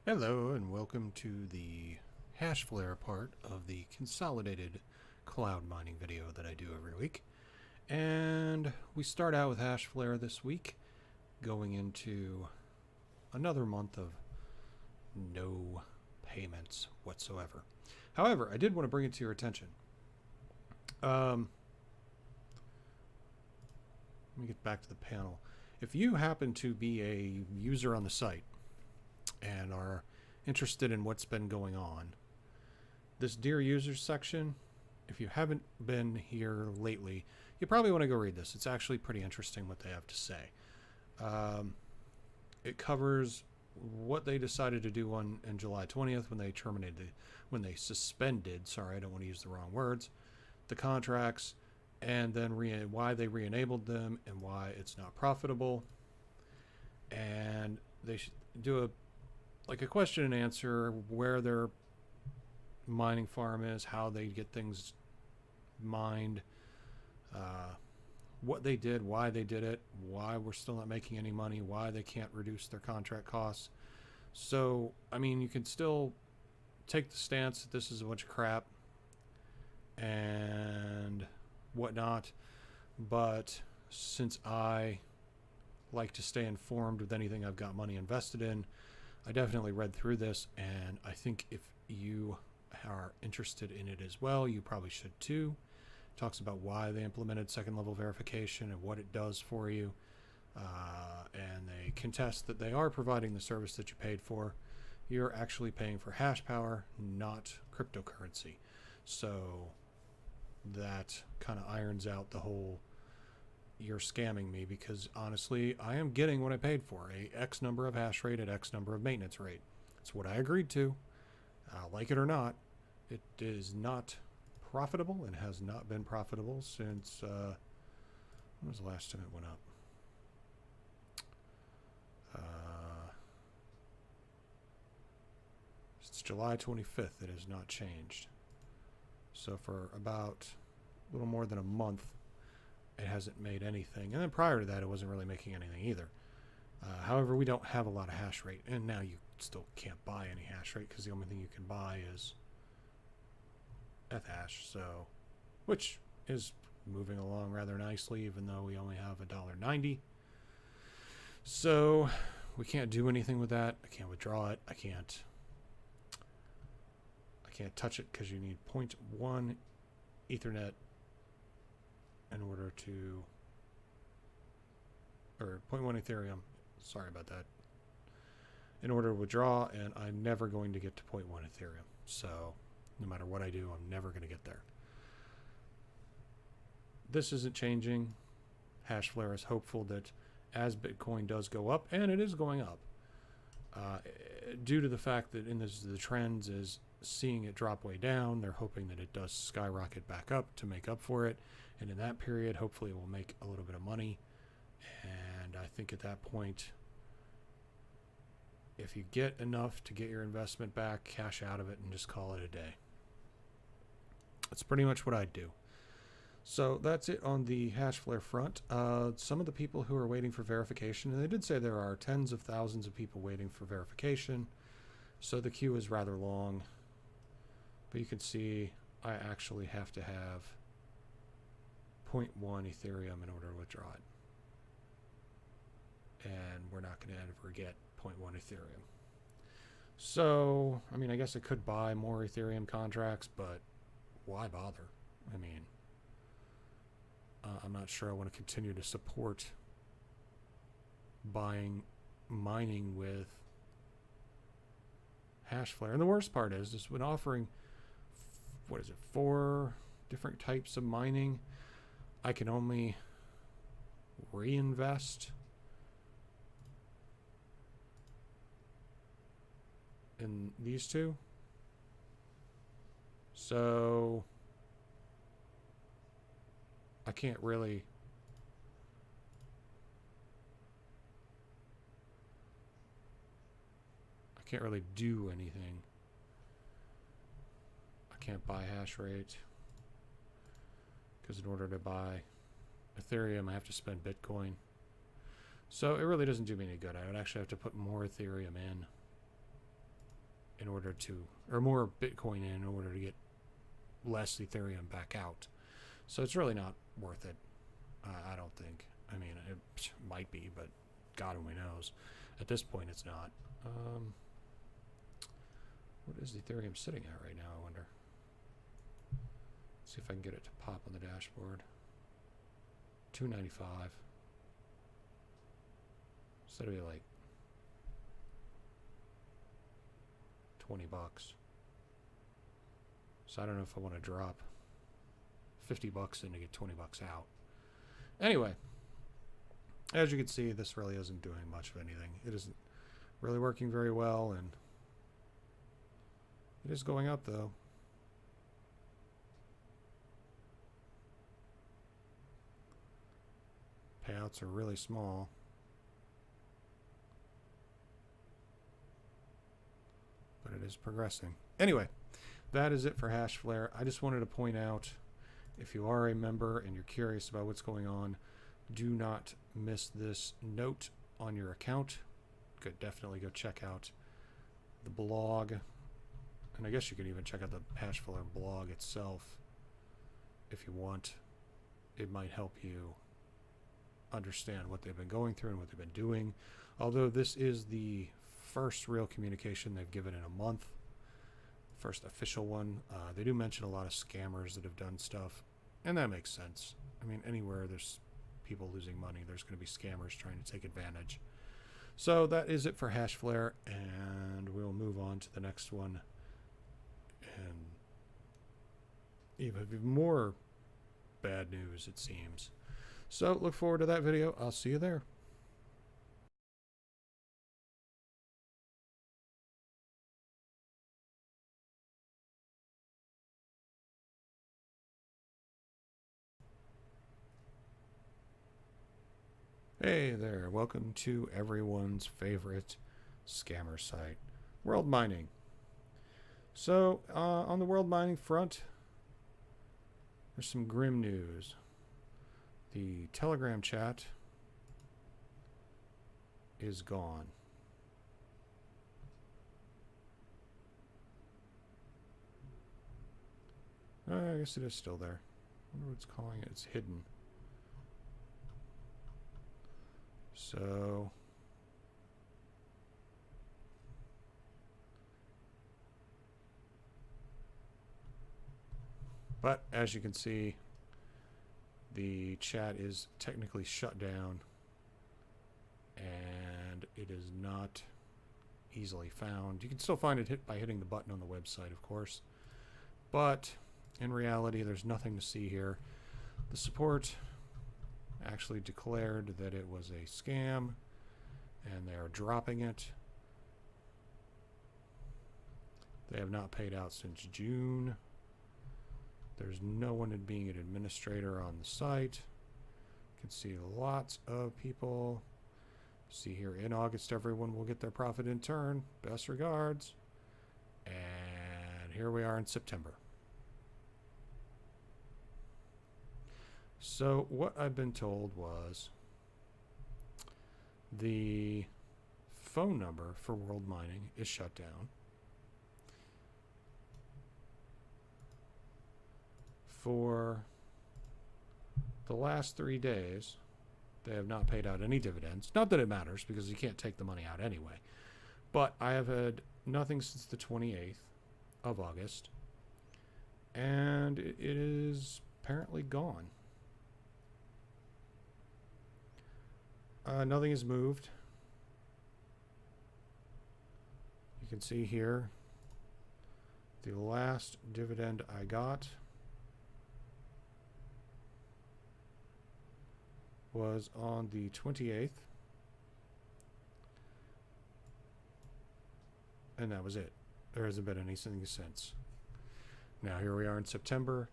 Hello and welcome to the Hashflare part of the Consolidated cloud mining video that I do every week. And we start out with Hashflare this week, going into another month of no payments whatsoever. However, I did want to bring it to your attention. Let me get back to the panel. If you happen to be a user on the site and are interested in what's been going on, this Dear Users section, if you haven't been here lately, you probably want to go read this. It's actually pretty interesting what they have to say. It covers what they decided to do on July 20th when they suspended, sorry, I don't want to use the wrong words, the contracts, and then why they re-enabled them and why it's not profitable. And they should do a question and answer, where their mining farm is, how they get things mined, what they did, why they did it, why we're still not making any money, why they can't reduce their contract costs. So, I mean, you can still take the stance that this is a bunch of crap and whatnot, but since I like to stay informed with anything I've got money invested in, I definitely read through this, and I think if you are interested in it as well, you probably should too. It talks about why they implemented second level verification and what it does for you. And they contest that they are providing the service that you paid for. You're actually paying for hash power, not cryptocurrency. So that kind of irons out the whole you're scamming me, because honestly, I am getting what I paid for, a X number of hash rate at X number of maintenance rate. It's what I agreed to. Like it or not, it is not profitable and has not been profitable since, when was the last time it went up? Since July 25th, it has not changed. So for about a little more than a month, it hasn't made anything. And then prior to that, it wasn't really making anything either. However, we don't have a lot of hash rate. And now you still can't buy any hash rate, because the only thing you can buy is Ethash. So, which is moving along rather nicely, even though we only have $1.90. So we can't do anything with that. I can't withdraw it. I can't touch it, because you need 0.1 Ethernet in order to, or 0.1 Ethereum, sorry about that, in order to withdraw, and I'm never going to get to 0.1 Ethereum. So no matter what I do, I'm never going to get there. This isn't changing. Hashflare is hopeful that as Bitcoin does go up, and it is going up, due to the fact that the trends is seeing it drop way down, they're hoping that it does skyrocket back up to make up for it. And in that period, hopefully it will make a little bit of money. And I think at that point, if you get enough to get your investment back, cash out of it and just call it a day. That's pretty much what I'd do. So that's it on the Hashflare front. Some of the people who are waiting for verification, and they did say there are tens of thousands of people waiting for verification, so the queue is rather long. But you can see I actually have to have 0.1 Ethereum in order to withdraw it. And we're not going to ever get 0.1 Ethereum. So, I mean, I guess I could buy more Ethereum contracts, but why bother? I mean, I'm not sure I want to continue to support mining with Hashflare. And the worst part is when offering, 4 different types of mining, I can only reinvest in these 2. So I can't really do anything. I can't buy hash rate, because in order to buy Ethereum, I have to spend Bitcoin. So it really doesn't do me any good. I would actually have to put more Ethereum in in order to, or more Bitcoin in order to get less Ethereum back out. So it's really not worth it. I don't think. I mean, it might be, but God only knows. At this point, it's not. What is Ethereum sitting at right now, I wonder? See if I can get it to pop on the dashboard. 295. So that'd be like $20. So I don't know if I want to drop $50 in to get $20 out. Anyway, as you can see, this really isn't doing much of anything. It isn't really working very well, and it is going up though. Payouts are really small. But it is progressing. Anyway, that is it for Hashflare. I just wanted to point out, if you are a member and you're curious about what's going on, do not miss this note on your account. Could definitely go check out the blog. And I guess you could even check out the Hashflare blog itself if you want. It might help you understand what they've been going through and what they've been doing. Although this is the first real communication they've given in a month. First official one. They do mention a lot of scammers that have done stuff, and that makes sense. I mean, anywhere there's people losing money, there's going to be scammers trying to take advantage. So that is it for Hashflare, and we'll move on to the next one. And even more bad news, it seems. So look forward to that video. I'll see you there. Hey there, welcome to everyone's favorite scammer site, World Mining. So, on the World Mining front, there's some grim news. The Telegram chat is gone. I guess it is still there. I wonder what it's calling it. It's hidden. So but as you can see, the chat is technically shut down and it is not easily found. You can still find it by hitting the button on the website, of course, but in reality there's nothing to see here. The support actually declared that it was a scam and they are dropping it. They have not paid out since June. There's no one being an administrator on the site. You can see lots of people. See here, in August everyone will get their profit in turn. Best regards. And here we are in September. So what I've been told was the phone number for World Mining is shut down. For the last 3 days, they have not paid out any dividends. Not that it matters, because you can't take the money out anyway. But I have had nothing since the 28th of August. And it is apparently gone. Nothing has moved. You can see here the last dividend I got was on the 28th, and that was it. There hasn't been anything since. Now here we are in September.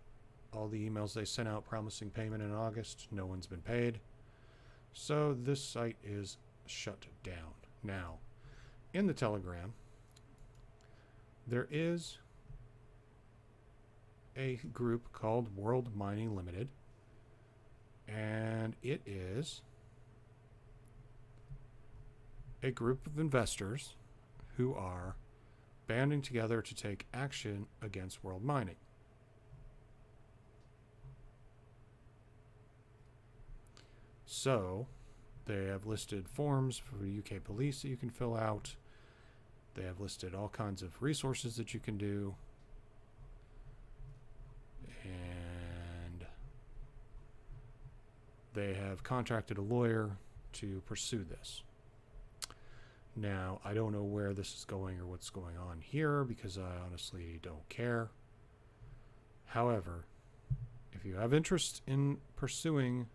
All the emails they sent out promising payment in August, no one's been paid. So this site is shut down. Now, in the Telegram, there is a group called World Mining Limited, and it is a group of investors who are banding together to take action against world mining. So they have listed forms for UK police that you can fill out. They have listed all kinds of resources that you can do. And they have contracted a lawyer to pursue this. Now, I don't know where this is going or what's going on here because I honestly don't care. However, if you have interest in pursuing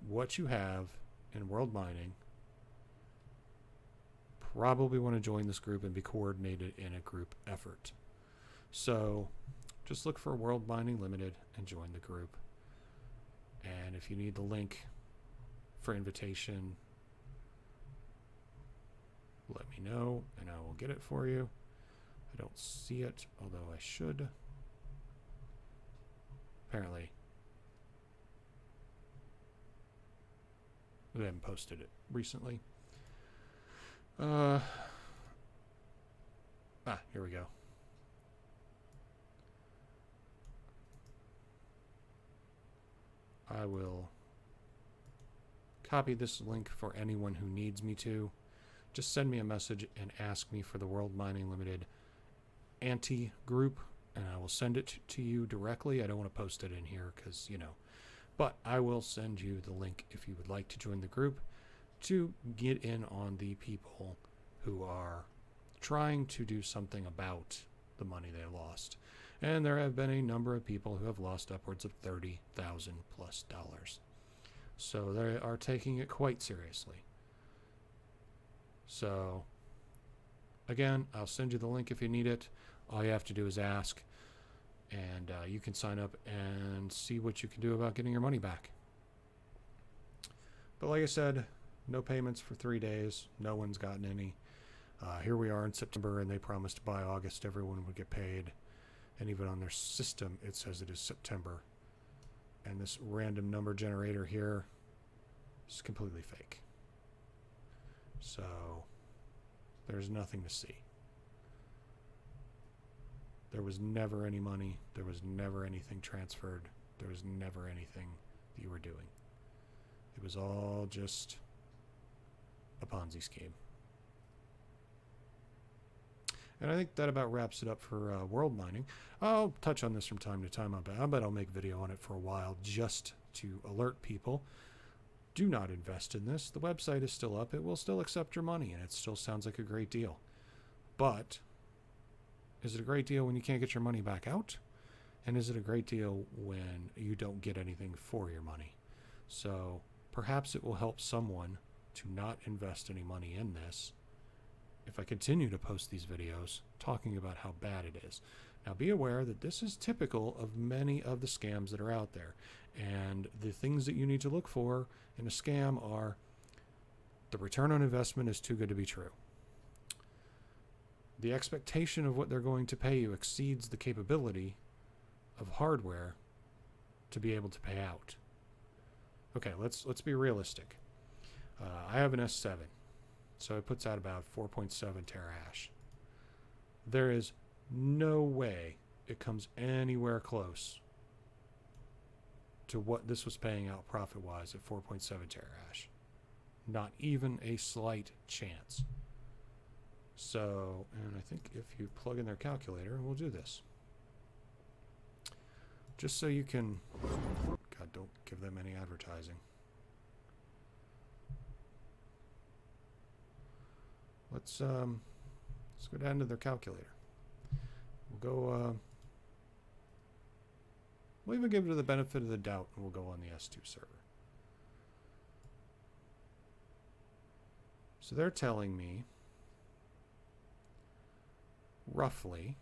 what you have in world mining, probably want to join this group and be coordinated in a group effort. So just look for World Mining Limited and join the group. And if you need the link for invitation, let me know and I will get it for you. I don't see it, although I should. Apparently they haven't posted it recently. Here we go. I will copy this link for anyone who needs me to. Just send me a message and ask me for the World Mining Limited anti-group, and I will send it to you directly. I don't want to post it in here because, you know, but I will send you the link if you would like to join the group to get in on the people who are trying to do something about the money they lost. And there have been a number of people who have lost upwards of $30,000 plus. So they are taking it quite seriously. So again, I'll send you the link if you need it. All you have to do is ask, and you can sign up and see what you can do about getting your money back. But like I said, no payments for 3 days. No one's gotten any. Here we are in September, and they promised by August everyone would get paid. And even on their system, it says it is September. And this random number generator here is completely fake. So there's nothing to see. There was never any money. There was never anything transferred. There was never anything that you were doing. It was all just a Ponzi scheme. And I think that about wraps it up for world mining. I'll touch on this from time to time. I bet I'll make video on it for a while just to alert people. Do not invest in this. The website is still up. It will still accept your money, and it still sounds like a great deal. But is it a great deal when you can't get your money back out? And is it a great deal when you don't get anything for your money? So perhaps it will help someone to not invest any money in this if I continue to post these videos talking about how bad it is. Now be aware that this is typical of many of the scams that are out there. And the things that you need to look for in a scam are the return on investment is too good to be true. The expectation of what they're going to pay you exceeds the capability of hardware to be able to pay out. Okay, let's be realistic. I have an S7. So it puts out about 4.7 terahash. There is no way it comes anywhere close to what this was paying out profit-wise at 4.7 terahash. Not even a slight chance. So, and I think if you plug in their calculator, we'll do this. Just so you can, God, don't give them any advertising. Let's go down to their calculator. We'll go, we'll even give it the benefit of the doubt, and we'll go on the S2 server. So they're telling me, roughly,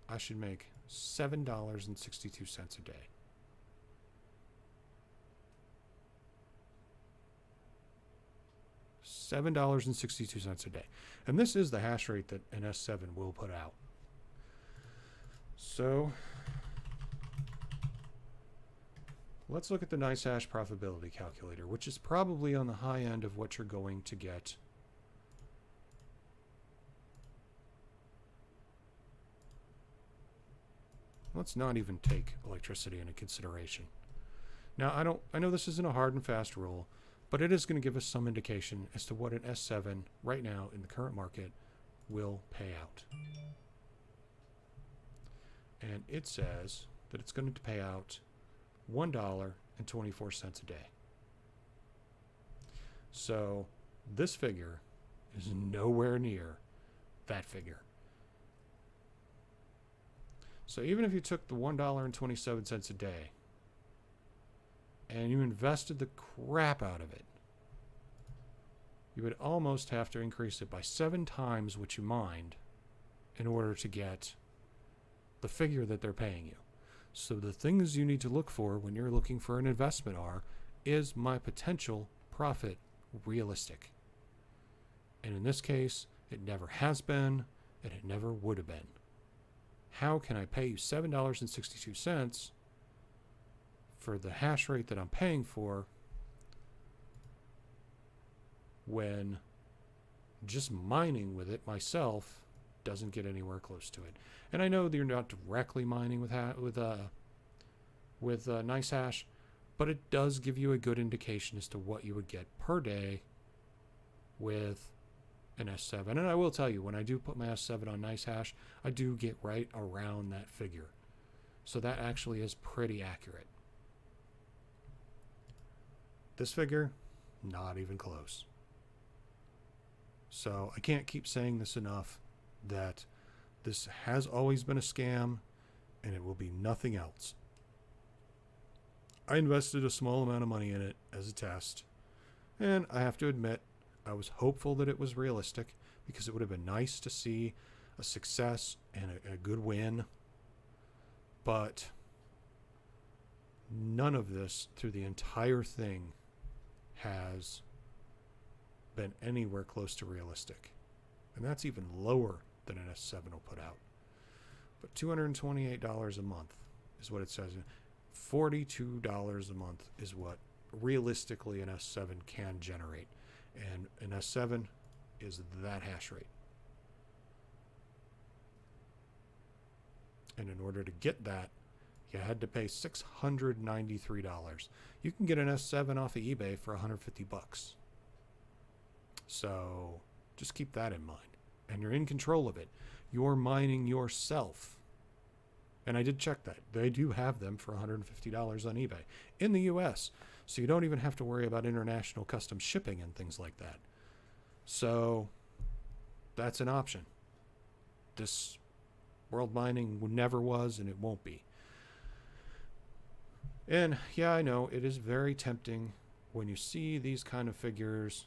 I should make $7.62 a day. $7.62 a day. And this is the hash rate that an S7 will put out. So let's look at the nice hash profitability calculator, which is probably on the high end of what you're going to get let's not even take electricity into consideration. Now, I know this isn't a hard and fast rule, but it is going to give us some indication as to what an S7 right now in the current market will pay out. And it says that it's going to pay out $1.24 a day. So this figure is nowhere near that figure. So even if you took the $1.27 a day and you invested the crap out of it, you would almost have to increase it by 7 times what you mined in order to get the figure that they're paying you. So the things you need to look for when you're looking for an investment are, is my potential profit realistic? And in this case, it never has been, and it never would have been. How can I pay you $7.62 for the hash rate that I'm paying for when just mining with it myself doesn't get anywhere close to it? And I know that you're not directly mining with NiceHash, but it does give you a good indication as to what you would get per day with an S7. And I will tell you, when I do put my S7 on NiceHash, I do get right around that figure. So that actually is pretty accurate. This figure, not even close. So I can't keep saying this enough, that this has always been a scam and it will be nothing else. I invested a small amount of money in it as a test, and I have to admit, I was hopeful that it was realistic, because it would have been nice to see a success and a good win. But none of this through the entire thing has been anywhere close to realistic. And that's even lower than an S7 will put out. But $228 a month is what it says. $42 a month is what realistically an S7 can generate. And an S7 is that hash rate. And in order to get that, you had to pay $693. You can get an S7 off of eBay for $150. So just keep that in mind. And you're in control of it. You're mining yourself. And I did check that. They do have them for $150 on eBay in the US. So you don't even have to worry about international custom shipping and things like that. So that's an option. This world mining never was, and it won't be. And yeah, I know it is very tempting when you see these kind of figures.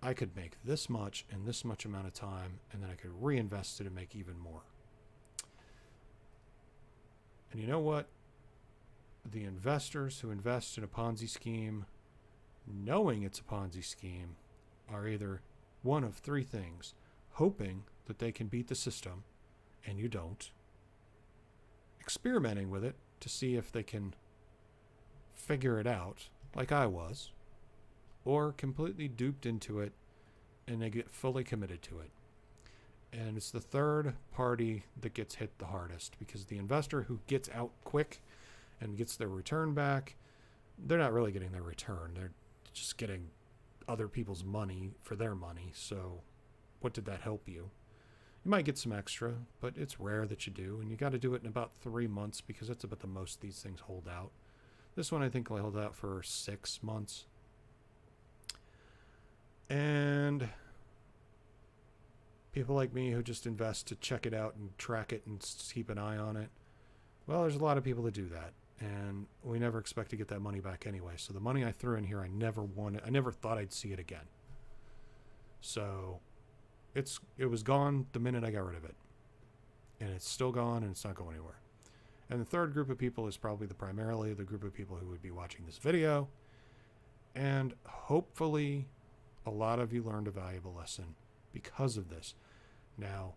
I could make this much in this much amount of time, and then I could reinvest it and make even more. And you know what? The investors who invest in a Ponzi scheme, knowing it's a Ponzi scheme, are either one of 3 things: hoping that they can beat the system, and you don't; experimenting with it to see if they can figure it out, like I was; or completely duped into it and they get fully committed to it. And it's the third party that gets hit the hardest, because the investor who gets out quick and gets their return back, they're not really getting their return. They're just getting other people's money for their money. So what did that help you? You might get some extra, but it's rare that you do. And you got to do it in about 3 months, because that's about the most these things hold out. This one I think will hold out for 6 months. And people like me who just invest to check it out and track it and keep an eye on it, well, there's a lot of people that do that. And we never expect to get that money back anyway. So the money I threw in here, I never thought I'd see it again. So it was gone the minute I got rid of it. And it's still gone, and it's not going anywhere. And the third group of people is probably primarily the group of people who would be watching this video. And hopefully a lot of you learned a valuable lesson because of this. Now,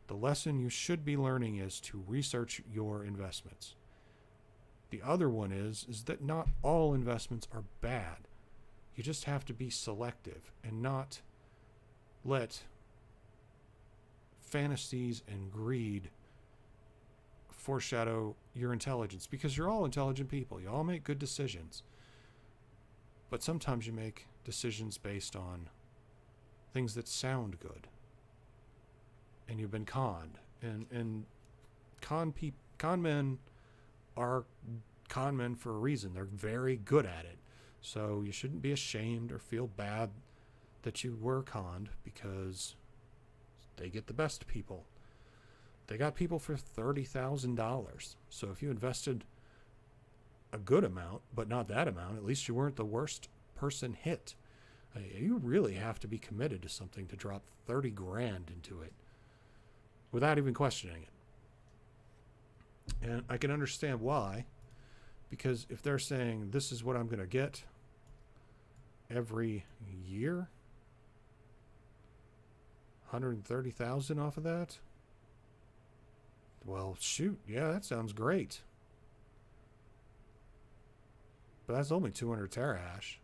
the lesson you should be learning is to research your investments. The other one is that not all investments are bad. You just have to be selective and not let fantasies and greed foreshadow your intelligence, because you're all intelligent people. You all make good decisions. But sometimes you make decisions based on things that sound good. And you've been conned. And con men are con men for a reason. They're very good at it. So you shouldn't be ashamed or feel bad that you were conned, because they get the best people. They got people for $30,000. So if you invested a good amount, but not that amount, at least you weren't the worst person hit. You really have to be committed to something to drop 30 grand into it without even questioning it. And I can understand why, because if they're saying this is what I'm going to get every year, 130,000 off of that, well, shoot, yeah, that sounds great. But that's only 200 terahash.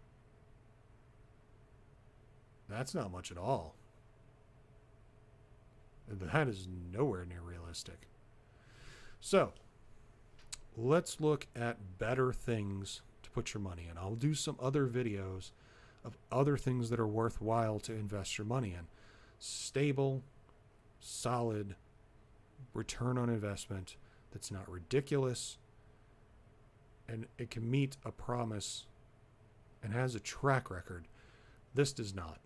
That's not much at all. That is nowhere near realistic. So, let's look at better things to put your money in. I'll do some other videos of other things that are worthwhile to invest your money in. Stable, solid return on investment that's not ridiculous, and it can meet a promise and has a track record. This does not.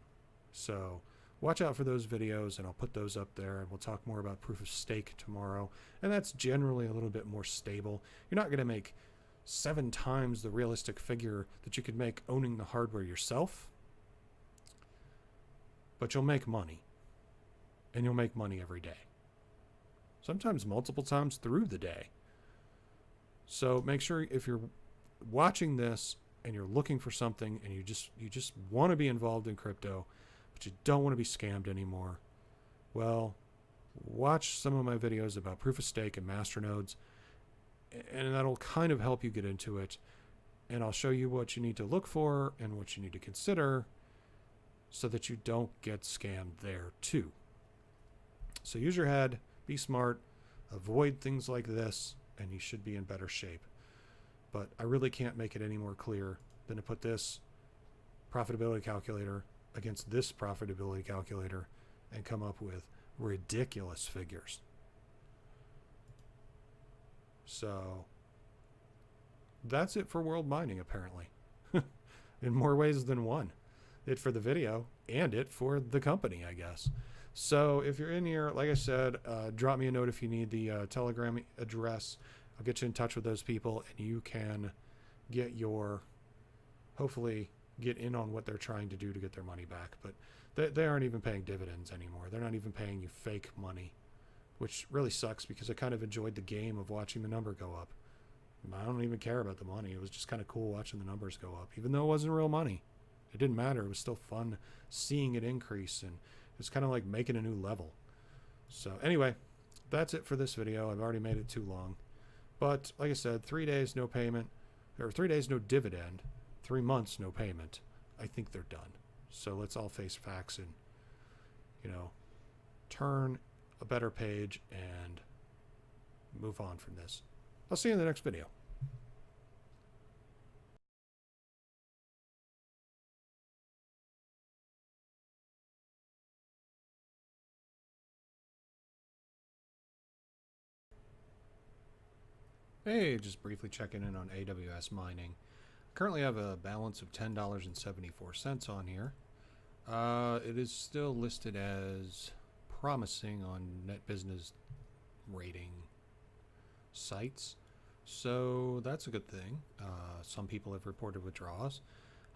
So watch out for those videos, and I'll put those up there, and we'll talk more about proof of stake tomorrow. And that's generally a little bit more stable. You're not going to make 7 times the realistic figure that you could make owning the hardware yourself, but you'll make money, and you'll make money every day, sometimes multiple times through the day. So make sure, if you're watching this and you're looking for something and you just want to be involved in crypto, but you don't want to be scammed anymore, well, watch some of my videos about proof of stake and masternodes, and that'll kind of help you get into it. And I'll show you what you need to look for and what you need to consider so that you don't get scammed there too. So use your head, be smart, avoid things like this, and you should be in better shape. But I really can't make it any more clear than to put this profitability calculator against this profitability calculator and come up with ridiculous figures. So that's it for world mining, apparently. In more ways than one. It for the video and it for the company, I guess. So if you're in here, like I said, drop me a note if you need the Telegram address. I'll get you in touch with those people, and you can get hopefully get in on what they're trying to do to get their money back. But they aren't even paying dividends anymore. They're not even paying you fake money, which really sucks, because I kind of enjoyed the game of watching the number go up. I don't even care about the money. It was just kind of cool watching the numbers go up, even though it wasn't real money. It didn't matter. It was still fun seeing it increase, and it's kind of like making a new level. So anyway, that's it for this video. I've already made it too long. But like I said, 3 days no payment, or 3 days no dividend, 3 months no payment. I think they're done. So let's all face facts and, turn a better page and move on from this. I'll see you in the next video. Hey, just briefly checking in on AWS Mining. Currently have a balance of $10.74 on here. It is still listed as promising on net business rating sites, so that's a good thing. Some people have reported withdrawals.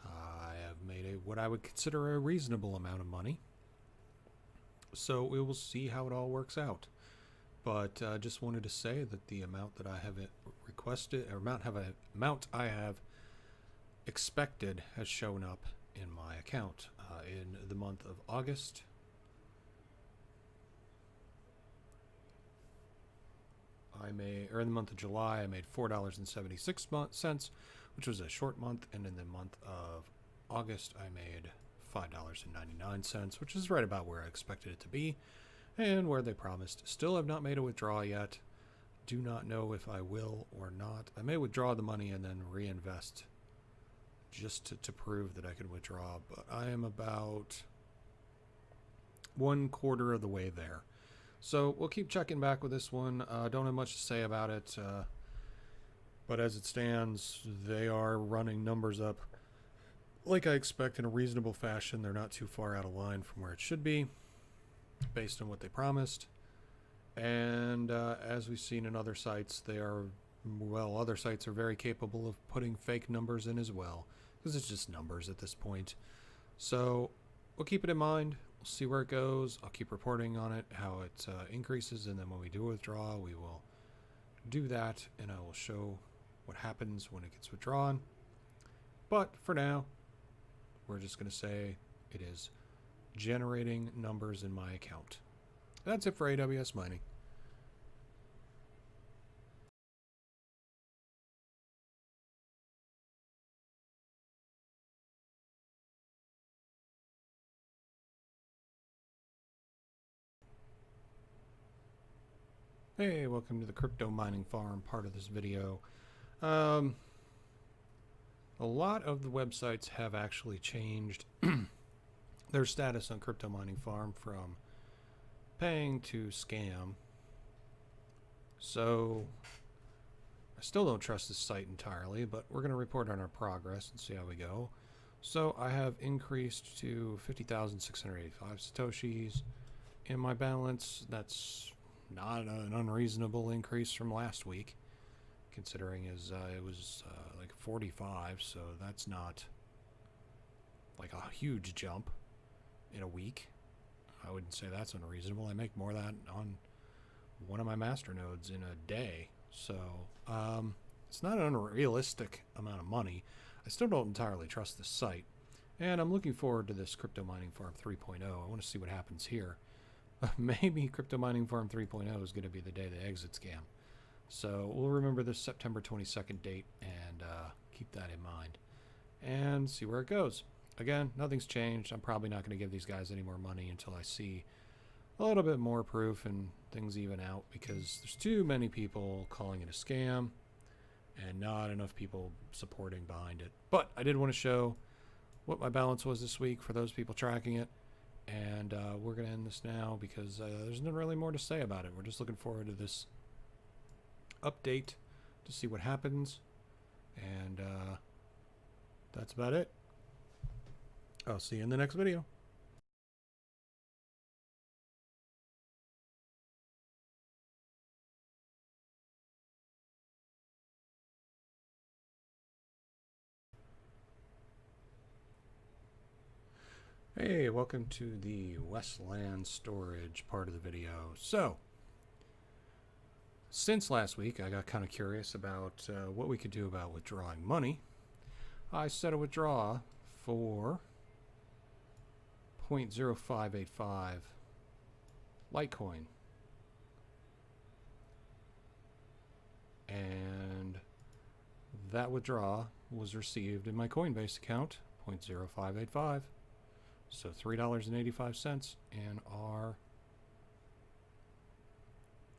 I have made what I would consider a reasonable amount of money, so we will see how it all works out. But just wanted to say that the amount that I have requested, or amount I have expected, has shown up in my account in the month of August. In the month of July, I made $4.76, which was a short month, and in the month of August, I made $5.99, which is right about where I expected it to be, and where they promised. Still have not made a withdrawal yet. do not know if I will or not. I may withdraw the money and then reinvest just to prove that I can withdraw, but I am about 1/4 of the way there. So we'll keep checking back with this one. Don't have much to say about it, but as it stands, they are running numbers up like I expect in a reasonable fashion. They're not too far out of line from where it should be based on what they promised. And as we've seen in other sites, they are, well, other sites are very capable of putting fake numbers in as well, because it's just numbers at this point. So we'll keep it in mind. We'll see where it goes. I'll keep reporting on it, how it increases, and then when we do withdraw, we will do that, and I will show what happens when it gets withdrawn. But for now, we're just going to say it is generating numbers in my account. That's it for AWS Mining. Hey, welcome to the Crypto Mining Farm part of this video. A lot of the websites have actually changed their status on Crypto Mining Farm from paying to scam. So I still don't trust this site entirely, but we're going to report on our progress and see how we go. So I have increased to 50,685 Satoshis in my balance. That's not an unreasonable increase from last week, considering it was like 45, so that's not like a huge jump in a week. I wouldn't say that's unreasonable. I make more of that on one of my master nodes in a day, so it's not an unrealistic amount of money. I still don't entirely trust this site, and I'm looking forward to this Crypto Mining Farm 3.0. I want to see what happens here. Maybe Crypto Mining Farm 3.0 is going to be the day the exit scam. So we'll remember this September 22nd date and keep that in mind and see where it goes. Again, nothing's changed. I'm probably not going to give these guys any more money until I see a little bit more proof and things even out, because there's too many people calling it a scam and not enough people supporting behind it. But I did want to show what my balance was this week for those people tracking it. And we're going to end this now because there's not really more to say about it. We're just looking forward to this update to see what happens. And that's about it. I'll see you in the next video. Hey, welcome to the Westland storage part of the video. So, since last week, I got kind of curious about what we could do about withdrawing money. I set a withdraw for 0.0585 Litecoin. And that withdrawal was received in my Coinbase account, 0.0585. So $3.85 in our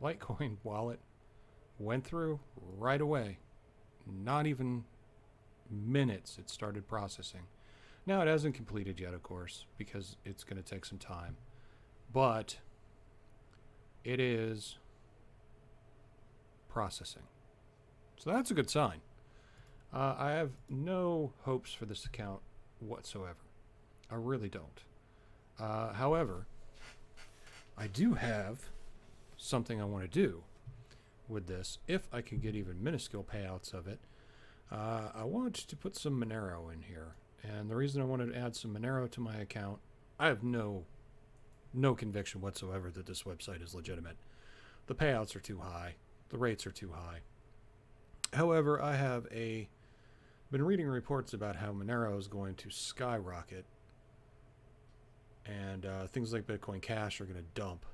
Litecoin wallet went through right away. Not even minutes it started processing. Now it hasn't completed yet, of course, because it's going to take some time. But it is processing. So that's a good sign. I have no hopes for this account whatsoever. I really don't. However, I do have something I want to do with this. If I can get even minuscule payouts of it, I want to put some Monero in here. And the reason I wanted to add some Monero to my account, I have no conviction whatsoever that this website is legitimate. The payouts are too high. The rates are too high. However, I have been reading reports about how Monero is going to skyrocket, and things like Bitcoin Cash are going to dump,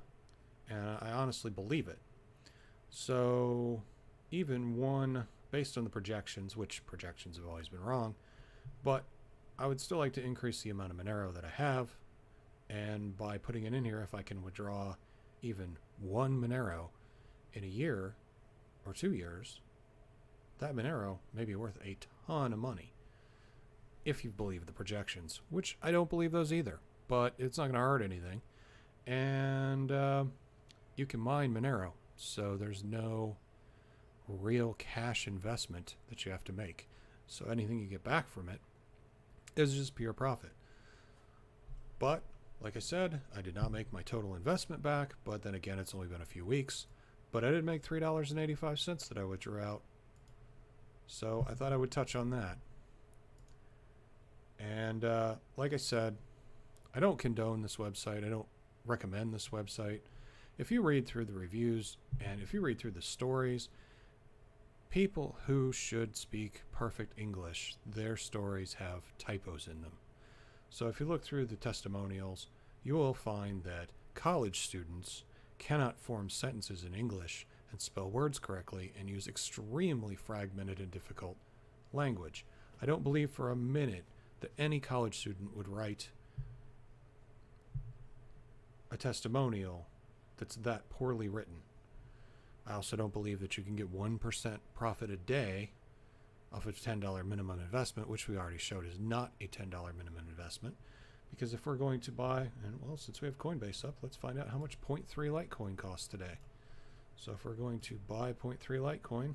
and I honestly believe it. So even one, based on the projections, which projections have always been wrong, but I would still like to increase the amount of Monero that I have, and by putting it in here, if I can withdraw even one Monero in a year, or 2 years, that Monero may be worth a ton of money. If you believe the projections, which I don't believe those either, but it's not going to hurt anything. And you can mine Monero, so there's no real cash investment that you have to make. So anything you get back from it is just pure profit. But like I said, I did not make my total investment back, but then again, it's only been a few weeks. But I did make $3.85 that I withdrew out. So I thought I would touch on that. And like I said, I don't condone this website. I don't recommend this website. If you read through the reviews and if you read through the stories, people who should speak perfect English, their stories have typos in them. So if you look through the testimonials, you will find that college students cannot form sentences in English and spell words correctly and use extremely fragmented and difficult language. I don't believe for a minute that any college student would write a testimonial that's that poorly written. I also don't believe that you can get 1% profit a day off of a $10 minimum investment, which we already showed is not a $10 minimum investment. Because if we're going to buy, and well, since we have Coinbase up, let's find out how much 0.3 Litecoin costs today. So if we're going to buy 0.3 Litecoin,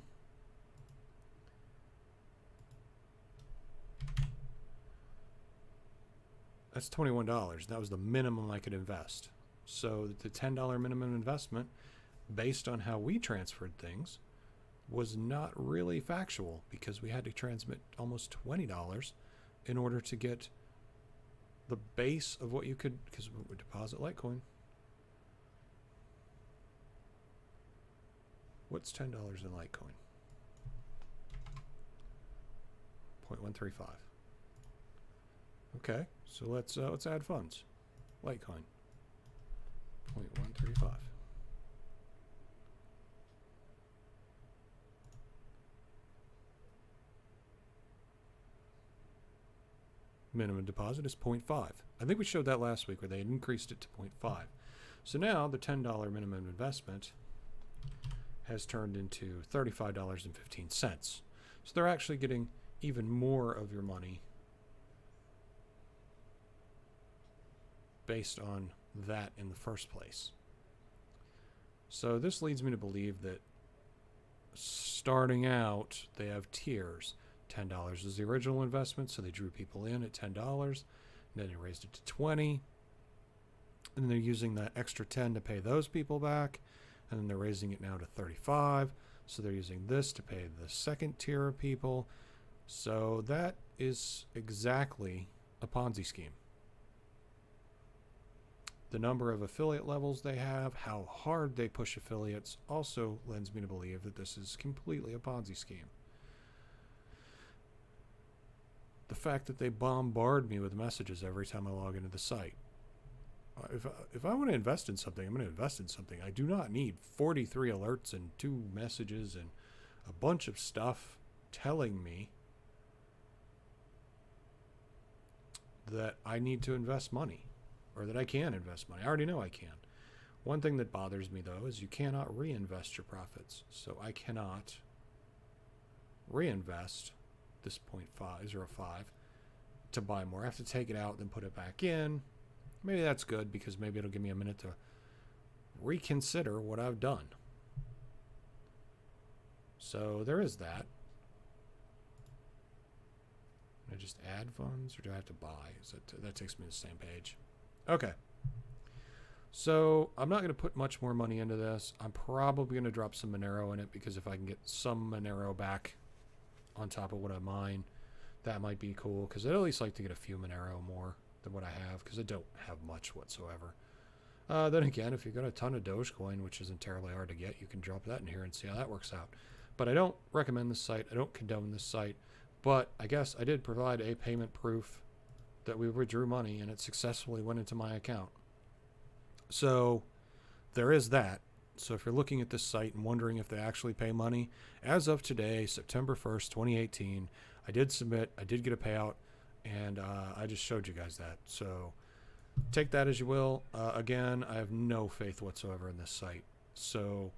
that's $21. That was the minimum I could invest. So the $10 minimum investment, based on how we transferred things, was not really factual because we had to transmit almost $20 in order to get the base of what you could, because we would deposit Litecoin. What's $10 in Litecoin? 0.135. Okay, so let's add funds. Litecoin. 0.135. Minimum deposit is 0.5. I think we showed that last week where they had increased it to 0.5. So now the $10 minimum investment has turned into $35.15. So they're actually getting even more of your money based on that in the first place. So this leads me to believe that starting out, they have tiers. $10 is the original investment, so they drew people in at $10, and then they raised it to $20, and then they're using that extra $10 to pay those people back, and then they're raising it now to $35, so they're using this to pay the second tier of people. So that is exactly a Ponzi scheme. The number of affiliate levels they have, how hard they push affiliates, also lends me to believe that this is completely a Ponzi scheme. The fact that they bombard me with messages every time I log into the site. If I want to invest in something, I'm going to invest in something. I do not need 43 alerts and 2 messages and a bunch of stuff telling me that I need to invest money or that I can invest money. I already know I can. One thing that bothers me, though, is you cannot reinvest your profits. So I cannot reinvest this 0.05 to buy more. I have to take it out, then put it back in. Maybe that's good because maybe it'll give me a minute to reconsider what I've done. So there is that. Can I just add funds or do I have to buy? That takes me to the same page. Okay. So I'm not going to put much more money into this. I'm probably going to drop some Monero in it because if I can get some Monero back on top of what I mine, that might be cool because I'd at least like to get a few Monero more than what I have because I don't have much whatsoever. Then again, if you got a ton of Dogecoin, which isn't terribly hard to get, you can drop that in here and see how that works out. But I don't recommend this site. I don't condone this site. But I guess I did provide a payment proof that we withdrew money and it successfully went into my account. So there is that. So if you're looking at this site and wondering if they actually pay money, as of today, September 1st, 2018, I did submit, I did get a payout, and I just showed you guys that. So take that as you will. Again, I have no faith whatsoever in this site. So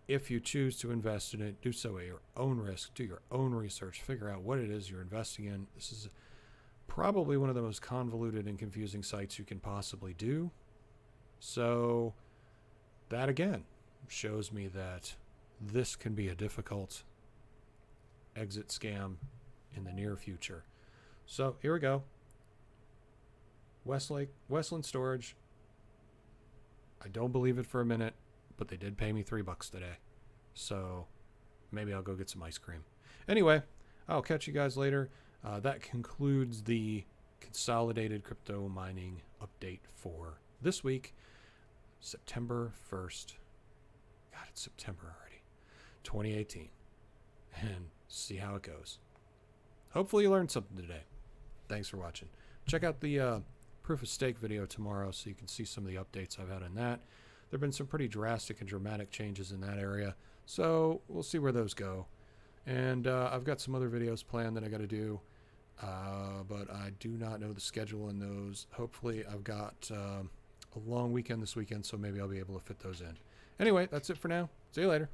if you choose to invest in it, do so at your own risk, do your own research, figure out what it is you're investing in. This is probably one of the most convoluted and confusing sites you can possibly do. So that again shows me that this can be a difficult exit scam in the near future. So here we go. Westland Storage. I don't believe it for a minute, but they did pay me $3 today. So maybe I'll go get some ice cream. Anyway, I'll catch you guys later. That concludes the Consolidated crypto mining update for this week, September 1st. God, it's September already. 2018. And see how it goes. Hopefully you learned something today. Thanks for watching. Check out the proof of stake video tomorrow so you can see some of the updates I've had on that. There have been some pretty drastic and dramatic changes in that area, so we'll see where those go. And I've got some other videos planned that I got to do, but I do not know the schedule in those. Hopefully I've got a long weekend this weekend, so maybe I'll be able to fit those in. Anyway, that's it for now. See you later.